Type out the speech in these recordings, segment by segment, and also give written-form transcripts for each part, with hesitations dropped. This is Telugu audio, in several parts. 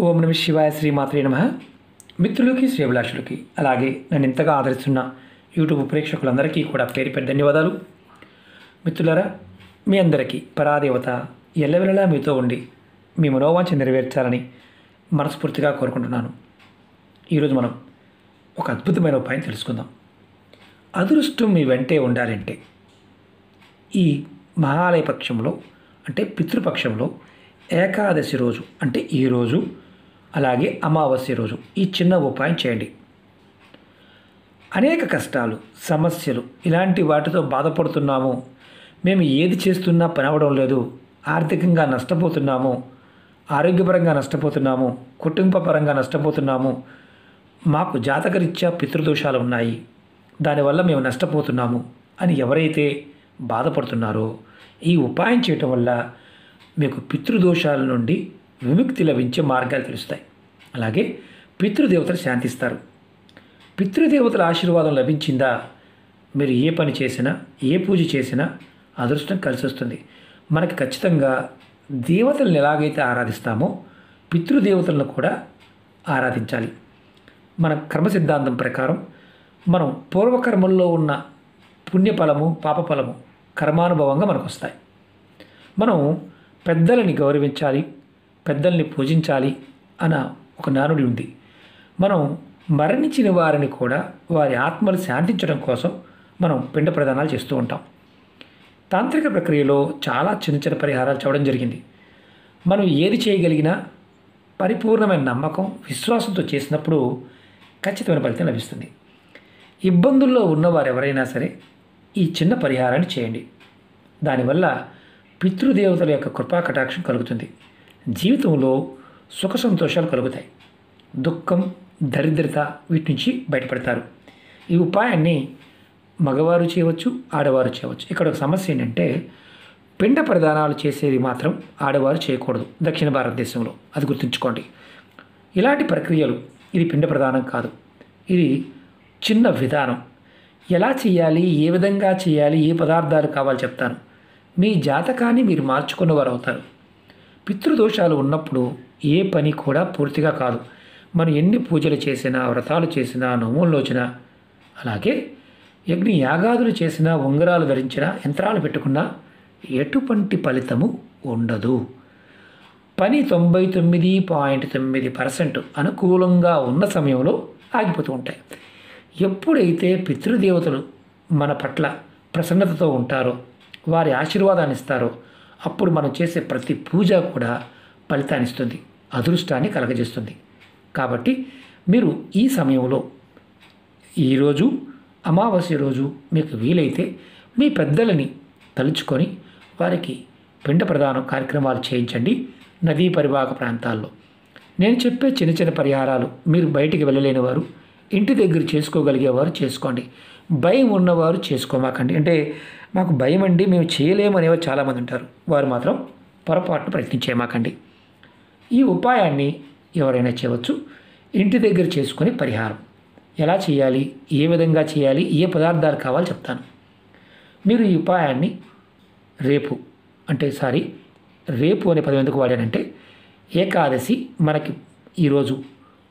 ఓం నమ శివాయ శ్రీమాత్రే నమః. మిత్రులకి శ్రేభిలాషులకి అలాగే నన్ను ఇంతగా ఆదరిస్తున్న యూట్యూబ్ ప్రేక్షకులందరికీ కూడా పేరు పేరు ధన్యవాదాలు. మిత్రులారా, మీ అందరికీ పరాదేవత ఎల్లవెల్లలా మీతో ఉండి మీ మనోవాంఛ నెరవేర్చాలని మనస్ఫూర్తిగా కోరుకుంటున్నాను. ఈరోజు మనం ఒక అద్భుతమైన ఉపాయం తెలుసుకుందాం. అదృష్టం మీ వెంటే ఉండాలంటే ఈ మహాలయ పక్షంలో అంటే పితృపక్షంలో ఏకాదశి రోజు అంటే ఈరోజు అలాగే అమావాస్య రోజు ఈ చిన్న ఉపాయం చేయండి. అనేక కష్టాలు, సమస్యలు ఇలాంటి వాటితో బాధపడుతున్నాము, మేము ఏది చేస్తున్నా పని అవ్వడం లేదు, ఆర్థికంగా నష్టపోతున్నాము, ఆరోగ్యపరంగా నష్టపోతున్నాము, కుటుంబపరంగా నష్టపోతున్నాము, మాకు జాతకరీత్యా పితృదోషాలు ఉన్నాయి, దానివల్ల మేము నష్టపోతున్నాము అని ఎవరైతే బాధపడుతున్నారో ఈ ఉపాయం చేయటం వల్ల మీకు పితృదోషాల నుండి విముక్తి లభించే మార్గాలు తెలుస్తాయి. అలాగే పితృదేవతలు శాంతిస్తారు. పితృదేవతల ఆశీర్వాదం లభించిందా, మీరు ఏ పని చేసినా ఏ పూజ చేసినా అదృష్టం కలిసి వస్తుంది. మనకి ఖచ్చితంగా దేవతలను ఎలాగైతే ఆరాధిస్తామో పితృదేవతలను కూడా ఆరాధించాలి. మన కర్మ సిద్ధాంతం ప్రకారం మనం పూర్వకర్మల్లో ఉన్న పుణ్యఫలము పాపఫలము కర్మానుభవంగా మనకు వస్తాయి. మనం పెద్దలని గౌరవించాలి, పెద్దల్ని పూజించాలి అన్న ఒక నానుడి ఉంది. మనం మరణించిన వారిని కూడా వారి ఆత్మలు శాంతించడం కోసం మనం పిండ ప్రదానాలు చేస్తూ ఉంటాం. తాంత్రిక ప్రక్రియలో చాలా చిన్న చిన్న పరిహారాలు చేయడం జరిగింది. మనం ఏది చేయగలిగినా పరిపూర్ణమైన నమ్మకం విశ్వాసంతో చేసినప్పుడు ఖచ్చితమైన ఫలితం లభిస్తుంది. ఇబ్బందుల్లో ఉన్నవారు ఎవరైనా సరే ఈ చిన్న పరిహారాన్ని చేయండి. దానివల్ల పితృదేవతల యొక్క కృపా కటాక్షం కలుగుతుంది. జీవితంలో సుఖ సంతోషాలు కలుగుతాయి. దుఃఖం, దరిద్రత వీటి నుంచి బయటపడతారు. ఈ ఉపాయాన్ని మగవారు చేయవచ్చు, ఆడవారు చేయవచ్చు. ఇక్కడ ఒక సమస్య ఏంటంటే పిండ ప్రదానాలు చేసేది మాత్రం ఆడవారు చేయకూడదు దక్షిణ భారతదేశంలో, అది గుర్తుంచుకోండి. ఇలాంటి ప్రక్రియలు ఇది పిండ ప్రదానం కాదు, ఇది చిన్న విధానం. ఎలా చేయాలి, ఏ విధంగా చేయాలి, ఏ పదార్థాలు కావాలో చెప్తాను. మీ జాతకాన్ని మీరు మార్చుకున్నవారు అవుతారు. పితృదోషాలు ఉన్నప్పుడు ఏ పని కూడా పూర్తిగా కాదు. మనం ఎన్ని పూజలు చేసినా, వ్రతాలు చేసినా, నోములు నోచినా, అలాగే యజ్ఞ యాగాదులు చేసినా, ఉంగరాలు ధరించినా, యంత్రాలు పెట్టుకున్నా ఎటువంటి ఫలితము ఉండదు. పని 99.9% అనుకూలంగా ఉన్న సమయంలో ఆగిపోతూ ఉంటాయి. ఎప్పుడైతే పితృదేవతలు మన పట్ల ప్రసన్నతతో ఉంటారో, వారి ఆశీర్వాదాన్ని ఇస్తారో, అప్పుడు మనం చేసే ప్రతి పూజ కూడా ఫలితాన్ని ఇస్తుంది, అదృష్టాన్ని కలగజేస్తుంది. కాబట్టి మీరు ఈ సమయంలో ఈరోజు అమావాస్య రోజు మీకు వీలైతే మీ పెద్దలని తలుచుకొని వారికి పిండ ప్రదానం కార్యక్రమాలు చేయించండి. నదీ పరివాహక ప్రాంతాల్లో నేను చెప్పే చిన్న చిన్న పరిహారాలు మీరు బయటికి వెళ్ళలేని వారు, ఇంటి దగ్గర చేసుకోగలిగేవారు చేసుకోండి. భయం ఉన్నవారు చేసుకోమాకండి. అంటే మాకు భయం అండి, మేము చేయలేము అనేవారు చాలామంది ఉంటారు. వారు మాత్రం పొరపాటును ప్రయత్నించేమాకండి. ఈ ఉపాయాన్ని ఎవరైనా చేయవచ్చు. ఇంటి దగ్గర చేసుకునే పరిహారం ఎలా చేయాలి, ఏ విధంగా చేయాలి, ఏ పదార్థాలు కావాలో చెప్తాను. మీరు ఈ ఉపాయాన్ని రేపు రేపు అనే పదం ఎందుకు వాడానంటే ఏకాదశి మనకి ఈరోజు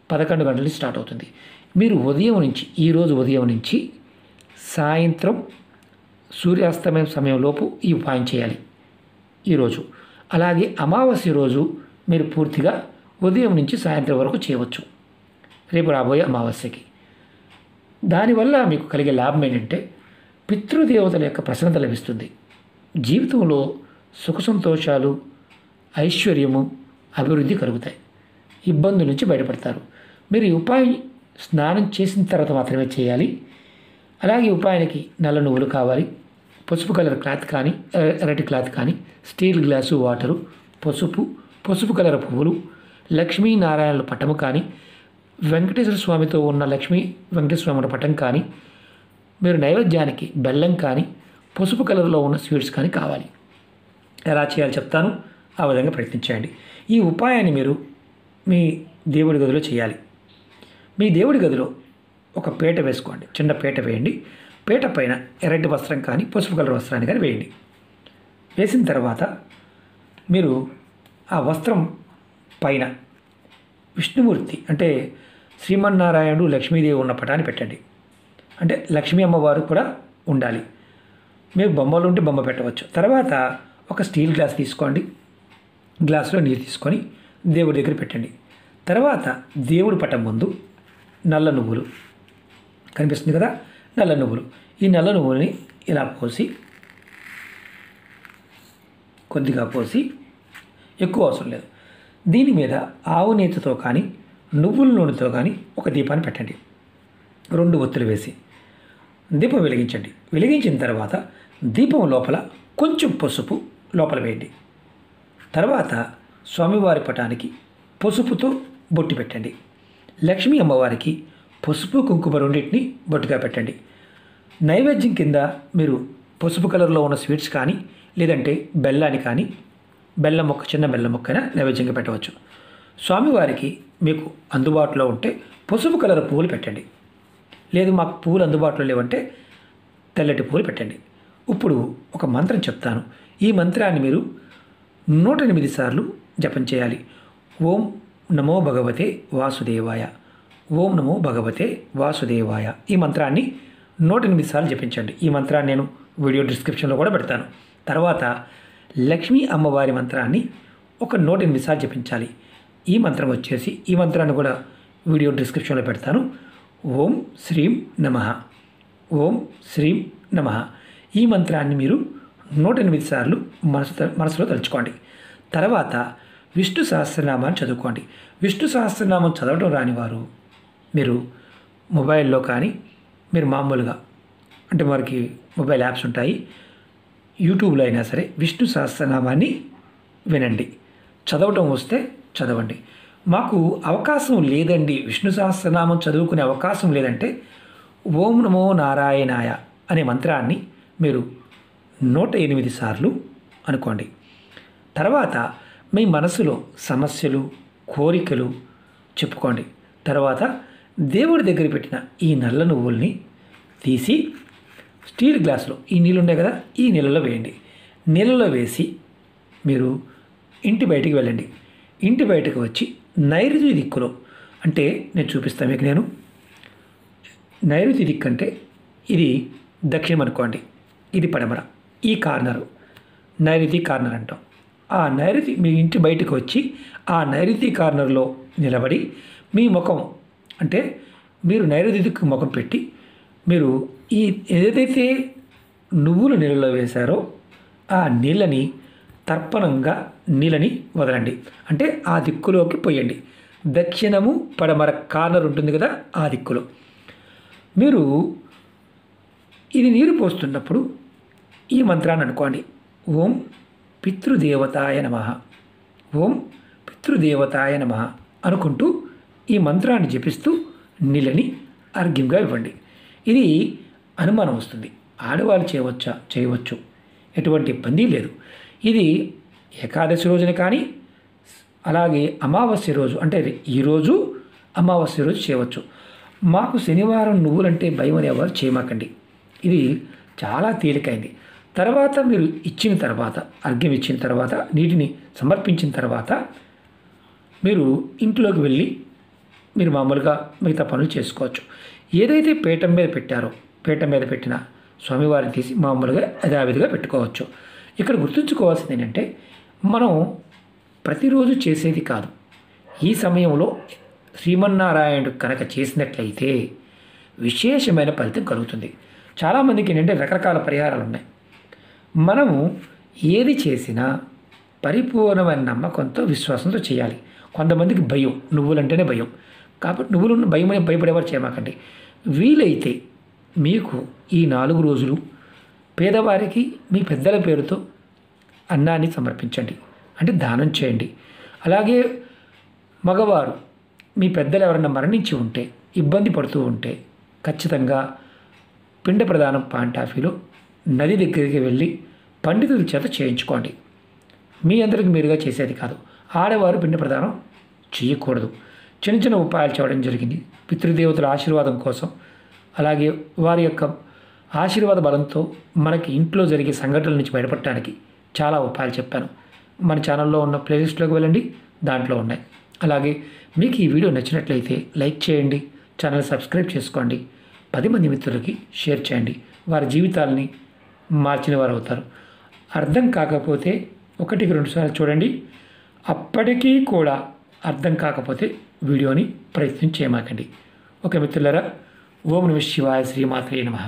11 గంటలకు స్టార్ట్ అవుతుంది. మీరు ఈరోజు ఉదయం నుంచి సాయంత్రం సూర్యాస్తమయం సమయంలోపు ఈ ఉపాయం చేయాలి ఈరోజు. అలాగే అమావాస్య రోజు మీరు పూర్తిగా ఉదయం నుంచి సాయంత్రం వరకు చేయవచ్చు, రేపు రాబోయే అమావాస్యకి. దానివల్ల మీకు కలిగే లాభం ఏంటంటే పితృదేవతల యొక్క ప్రసన్నత లభిస్తుంది. జీవితంలో సుఖ సంతోషాలు, ఐశ్వర్యము, అభివృద్ధి కలుగుతాయి. ఇబ్బందుల నుంచి బయటపడతారు. మీరు ఈ ఉపాయం స్నానం చేసిన తర్వాత మాత్రమే చేయాలి. అలాగే ఉపాయానికి నల్ల నువ్వులు కావాలి, పసుపు కలర్ క్లాత్ కానీ, ఎర్రటి క్లాత్ కానీ, స్టీల్ గ్లాసు వాటరు, పసుపు కలర్ పువ్వులు, లక్ష్మీనారాయణుల పటము కానీ, వెంకటేశ్వర స్వామితో ఉన్న వెంకటేశ్వర స్వామి పటం కానీ, మీరు నైవేద్యానికి బెల్లం కానీ, పసుపు కలర్లో ఉన్న స్వీట్స్ కానీ కావాలి. ఎలా చేయాలో చెప్తాను, ఆ విధంగా ప్రయత్నించండి. ఈ ఉపాయాన్ని మీరు మీ దేవుడి గదిలో చేయాలి. మీ దేవుడి గదిలో ఒక పీట వేసుకోండి, చిన్న పీట వేయండి. పీట పైన ఎర్రటి వస్త్రం కానీ పసుపు కలర్ వస్త్రాన్ని కానీ వేయండి. వేసిన తర్వాత మీరు ఆ వస్త్రం పైన విష్ణుమూర్తి అంటే శ్రీమన్నారాయణుడు లక్ష్మీదేవి ఉన్న పటాన్ని పెట్టండి. అంటే లక్ష్మీ అమ్మవారు కూడా ఉండాలి. మీరు బొమ్మలు ఉంటే బొమ్మ పెట్టవచ్చు. తర్వాత ఒక స్టీల్ గ్లాస్ తీసుకోండి. గ్లాసులో నీరు తీసుకొని దేవుడి దగ్గర పెట్టండి. తర్వాత దేవుడి పటం ముందు నల్ల నువ్వులు కనిపిస్తుంది కదా, నల్ల నువ్వులు. ఈ నల్ల నువ్వుల్ని ఇలా పోసి, కొద్దిగా పోసి, ఎక్కువ అవసరం లేదు. దీని మీద ఆవు నేతితో కానీ నువ్వుల నూనెతో కానీ ఒక దీపాన్ని పెట్టండి. 2 ఒత్తులు వేసి దీపం వెలిగించండి. వెలిగించిన తర్వాత దీపం లోపల కొంచెం పసుపు లోపల వేయండి. తర్వాత స్వామివారి పటానికి పసుపుతో బొట్టు పెట్టండి. లక్ష్మీ అమ్మవారికి పసుపు కుంకుమ రెండింటిని బొట్టుగా పెట్టండి. నైవేద్యం కింద మీరు పసుపు కలర్లో ఉన్న స్వీట్స్ కానీ లేదంటే బెల్లాన్ని కానీ, బెల్లం ముక్క, చిన్న బెల్లం ముక్కైనా నైవేద్యంగా పెట్టవచ్చు. స్వామివారికి మీకు అందుబాటులో ఉంటే పసుపు కలర్ పువ్వులు పెట్టండి. లేదు మాకు పువ్వులు అందుబాటులో లేవంటే తెల్లటి పువ్వులు పెట్టండి. ఇప్పుడు ఒక మంత్రం చెప్తాను. ఈ మంత్రాన్ని మీరు 108 సార్లు జపం చేయాలి. ఓం నమో భగవతే వాసుదేవాయ, ఓం నమో భగవతే వాసుదేవాయ. ఈ మంత్రాన్ని 108 సార్లు జపించండి. ఈ మంత్రాన్ని నేను వీడియో డిస్క్రిప్షన్లో కూడా పెడతాను. తర్వాత లక్ష్మీ అమ్మవారి మంత్రాన్ని ఒక 108 సార్లు జపించాలి. ఈ మంత్రం వచ్చేసి, ఈ మంత్రాన్ని కూడా వీడియో డిస్క్రిప్షన్లో పెడతాను. ఓం శ్రీం నమః, ఓం శ్రీం నమః. ఈ మంత్రాన్ని మీరు 108 సార్లు మనసులో తలుచుకోండి. తర్వాత విష్ణు సహస్రనామాన్ని చదువుకోండి. విష్ణు సహస్రనామం చదవడం రాని వారు మీరు మొబైల్లో కానీ, మీరు మామూలుగా అంటే వారికి మొబైల్ యాప్స్ ఉంటాయి, యూట్యూబ్లో అయినా సరే విష్ణు సహస్రనామాన్ని వినండి. చదవటం వస్తే చదవండి. మాకు అవకాశం లేదండి, విష్ణు సహస్రనామం చదువుకునే అవకాశం లేదంటే ఓం నమో నారాయణాయ అనే మంత్రాన్ని మీరు 108 సార్లు అనుకోండి. తర్వాత మీ మనసులో సమస్యలు, కోరికలు చెప్పుకోండి. తర్వాత దేవుడి దగ్గర పెట్టిన ఈ నల్ల నువ్వుల్ని తీసి స్టీల్ గ్లాసులో, ఈ నీళ్ళు ఉన్నాయి కదా, ఈ నీళ్ళలో వేయండి. నీళ్ళలో వేసి మీరు ఇంటి బయటికి వెళ్ళండి. ఇంటి బయటకు వచ్చి నైరుతి దిక్కులో, అంటే నేను చూపిస్తాను మీకు, నేను నైరుతి దిక్కు అంటే ఇది దక్షిణం అనుకోండి, ఇది పడమర, ఈ కార్నరు నైరుతి కార్నర్ అంటాం. ఆ నైరుతి, మీ ఇంటి బయటకు వచ్చి ఆ నైరుతి కార్నర్లో నిలబడి మీ ముఖం, అంటే మీరు నైరుతి దిక్కు ముఖం పెట్టి మీరు ఈ ఏదైతే నువ్వులు నీళ్ళలో వేశారో ఆ నీళ్ళని తర్పణంగా నీళ్ళని వదలండి. అంటే ఆ దిక్కులోకి పోయండి. దక్షిణము పడమర కార్నర్ ఉంటుంది కదా, ఆ దిక్కులో మీరు ఇది నీరు పోస్తున్నప్పుడు ఈ మంత్రాన్ని అనుకోండి. ఓం పితృదేవతాయ నమః, ఓం పితృదేవతాయ నమః అనుకుంటూ ఈ మంత్రాన్ని జపిస్తూ నీళ్ళని అర్ఘ్యంగా ఇవ్వండి. ఇది అనుమానం వస్తుంది, ఆడవాళ్ళు చేయవచ్చు, ఎటువంటి ఇబ్బంది లేదు. ఇది ఏకాదశి రోజున కానీ, అలాగే అమావాస్య రోజు, అంటే ఈరోజు అమావాస్య రోజు చేయవచ్చు. మాకు శనివారం నువ్వులంటే భయం అనేవారు చేయమాకండి. ఇది చాలా తేలికైంది. తర్వాత మీరు ఇచ్చిన తర్వాత, అర్ఘ్యం ఇచ్చిన తర్వాత, నీటిని సమర్పించిన తర్వాత మీరు ఇంట్లోకి వెళ్ళి మీరు మామూలుగా మిగతా పనులు చేసుకోవచ్చు. ఏదైతే పీఠం మీద పెట్టారో, పీఠం మీద పెట్టిన స్వామివారిని తీసి మామూలుగా యథావిధిగా పెట్టుకోవచ్చు. ఇక్కడ గుర్తుంచుకోవాల్సింది ఏంటంటే, మనం ప్రతిరోజు చేసేది కాదు. ఈ సమయంలో శ్రీమన్నారాయణుడు కనుక చేసినట్లయితే విశేషమైన ఫలితం కలుగుతుంది. చాలామందికి ఏంటంటే రకరకాల పరిహారాలు ఉన్నాయి. మనము ఏది చేసినా పరిపూర్ణమైన నమ్మకంతో, విశ్వాసంతో చేయాలి. కొంతమందికి భయం, నువ్వులంటేనే భయం. కాబట్టి నువ్వులు భయమని భయపడేవారు చేయమాకండి. వీలైతే మీకు ఈ 4 రోజులు పేదవారికి మీ పెద్దల పేరుతో అన్నాన్ని సమర్పించండి, అంటే దానం చేయండి. అలాగే మగవారు మీ పెద్దలు ఎవరైనా మరణించి ఉంటే, ఇబ్బంది పడుతూ ఉంటే ఖచ్చితంగా పిండ ప్రదానం పాంటాఫీలో నది దగ్గరికి వెళ్ళి పండితుల చేత చేయించుకోండి. మీ అందరికి మీరుగా చేసేది కాదు. ఆడవారు పిండ ప్రదానం చేయకూడదు. చిన్న చిన్న ఉపాయాలు చేయడం జరిగింది పితృదేవతల ఆశీర్వాదం కోసం. అలాగే వారి యొక్క ఆశీర్వాద బలంతో మనకి ఇంట్లో జరిగే సంఘటనల నుంచి బయటపడటానికి చాలా ఉపాయాలు చెప్పాను. మన ఛానల్లో ఉన్న ప్లేలిస్ట్లోకి వెళ్ళండి, దాంట్లో ఉన్నాయి. అలాగే మీకు ఈ వీడియో నచ్చినట్లయితే లైక్ చేయండి, ఛానల్ సబ్స్క్రైబ్ చేసుకోండి, 10 మంది మిత్రులకి షేర్ చేయండి. వారి జీవితాలని మార్చిన వారు అవుతారు. అర్థం కాకపోతే 1-2 సార్లు చూడండి. అప్పటికీ కూడా అర్థం కాకపోతే వీడియోని ప్రయత్నం చేయమాకండి. ఓకే మిత్రులారా, ఓం నమః శివాయ, శ్రీమాత్రే నమః.